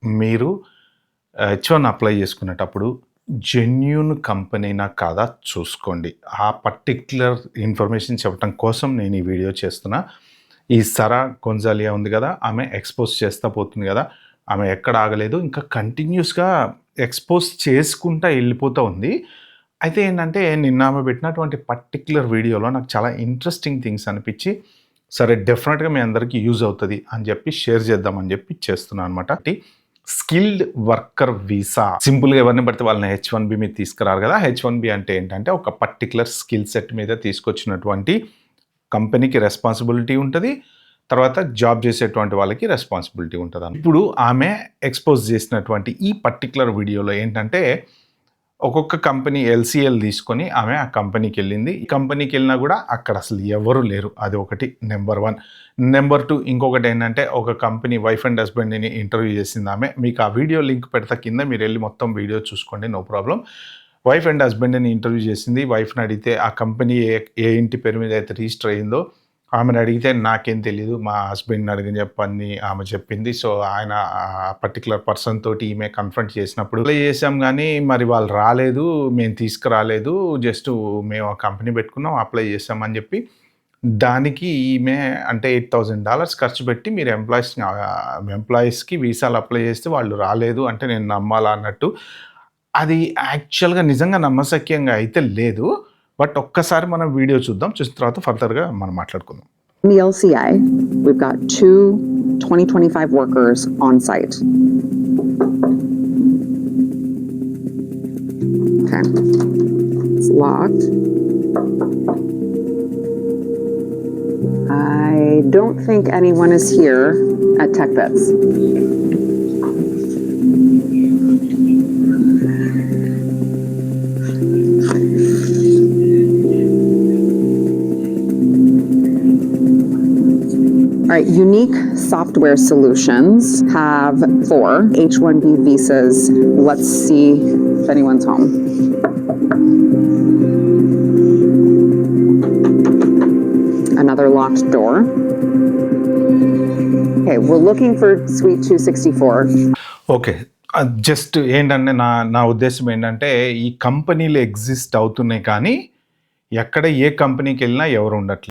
మీరు H1 apply చేసుకునేటప్పుడు genuine కంపెనీనా కాదా చూసుకోండి. ఆ పర్టిక్యులర్ ఇన్ఫర్మేషన్ చెప్పడం కోసం నేను ఈ వీడియో చేస్తున్నా. ఈ సరా గొంజాలియా ఉంది కదా, ఆమె ఎక్స్పోజ్ చేస్తా పోతుంది కదా, ఆమె ఎక్కడ ఆగలేదు, ఇంకా కంటిన్యూస్గా ఎక్స్పోజ్ చేసుకుంటా వెళ్ళిపోతూ ఉంది. అయితే ఏంటంటే నిన్న ఆమె పెట్టినటువంటి పర్టిక్యులర్ వీడియోలో నాకు చాలా ఇంట్రెస్టింగ్ థింగ్స్ అనిపించి, సరే డెఫినెట్గా మీ అందరికీ యూజ్ అవుతుంది అని చెప్పి షేర్ చేద్దామని చెప్పి చేస్తున్నాను అనమాట. స్కిల్డ్ వర్కర్ వీసా, సింపుల్గా ఎవరిని పడితే వాళ్ళని H1B మీద తీసుకురారు కదా. H1B అంటే ఏంటంటే ఒక పర్టికులర్ స్కిల్ సెట్ మీద తీసుకొచ్చినటువంటి కంపెనీకి రెస్పాన్సిబిలిటీ ఉంటుంది, తర్వాత జాబ్ చేసేటువంటి వాళ్ళకి రెస్పాన్సిబిలిటీ ఉంటుంది. ఇప్పుడు ఆమె ఎక్స్పోజ్ చేసినటువంటి ఈ పర్టికులర్ వీడియోలో ఏంటంటే ఒక్కొక్క కంపెనీ LCL తీసుకొని ఆమె ఆ కంపెనీకి వెళ్ళింది. ఈ కంపెనీకి వెళ్ళినా కూడా అక్కడ అసలు ఎవరు లేరు, అది ఒకటి నెంబర్ 1. నెంబర్ 2 ఇంకొకటి ఏంటంటే ఒక కంపెనీ వైఫ్ అండ్ హస్బెండ్ని ఇంటర్వ్యూ చేసింది ఆమె. మీకు ఆ వీడియో లింక్ పెడతా కింద, మీరు వెళ్ళి మొత్తం వీడియో చూసుకోండి, నో ప్రాబ్లం. వైఫ్ అండ్ హస్బెండ్ని ఇంటర్వ్యూ చేసింది. వైఫ్ని అడిగితే ఆ కంపెనీ ఏ ఇంటి పేరు మీద అయితే రిజిస్టర్ అయిందో ఆమెను అడిగితే నాకేం తెలియదు, మా హస్బెండ్ని అడిగిన చెప్పని ఆమె చెప్పింది. సో ఆయన ఆ పర్టికులర్ పర్సన్ తోటి ఈమె కన్ఫ్రంట్ చేసినప్పుడు అప్లై చేసాం కానీ మరి వాళ్ళు రాలేదు, మేము తీసుకురాలేదు, జస్ట్ మేము ఆ కంపెనీ పెట్టుకున్నాం, అప్లై చేసామని చెప్పి దానికి ఈమె అంటే $8,000 ఖర్చు పెట్టి మీరు ఎంప్లాయీస్కి వీసాలు అప్లై చేస్తే వాళ్ళు రాలేదు అంటే నేను నమ్మాలా అన్నట్టు. అది యాక్చువల్గా నిజంగా నమ్మశక్యంగా అయితే లేదు. బట్ ఒక్కసారి మనం వీడియో చూద్దాం, చూసిన తర్వాత ఫర్దర్గా మనం మాట్లాడుకుందాం. In the LCA, we've got 2 2025 workers on site. Okay, it's locked. I don't think anyone is here at TechBits. All right, Unique Software Solutions have 4 H1B visas. Let's see if anyone's home. Another locked door. Okay, we're looking for suite 264. Okay, just ఏంటంటే నా ఉద్దేశం ఏంటంటే ఈ కంపెనీలు exist అవుతున్నాయి కానీ ఎక్కడ ఏ కంపెనీకి వెళ్ళినా ఎవరు ఉండట్లేదు.